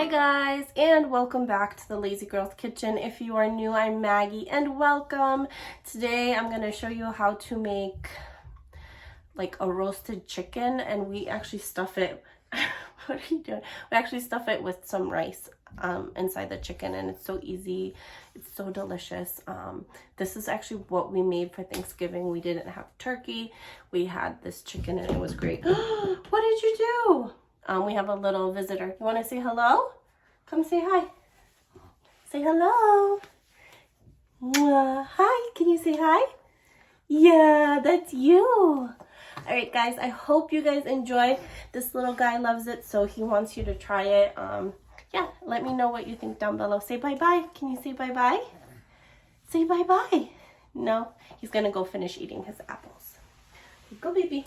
Hi guys, and welcome back to the Lazy Girls Kitchen. If you are new, I'm Maggie and welcome. Today I'm going to show you how to make like a roasted chicken, and we actually stuff it what are you doing? We actually stuff it with some rice inside the chicken, and it's so easy. It's so delicious. This is actually what we made for Thanksgiving. We didn't have turkey. We had this chicken and it was great. What did you do? We have a little visitor. You want to say hello? Come say hi. Say hello. Hi. Can you say hi? Yeah, that's you. All right, guys. I hope you guys enjoyed. This little guy loves it, so he wants you to try it. Yeah, let me know what you think down below. Say bye-bye. Can you say bye-bye? Say bye-bye. No, he's going to go finish eating his apples. Go, baby.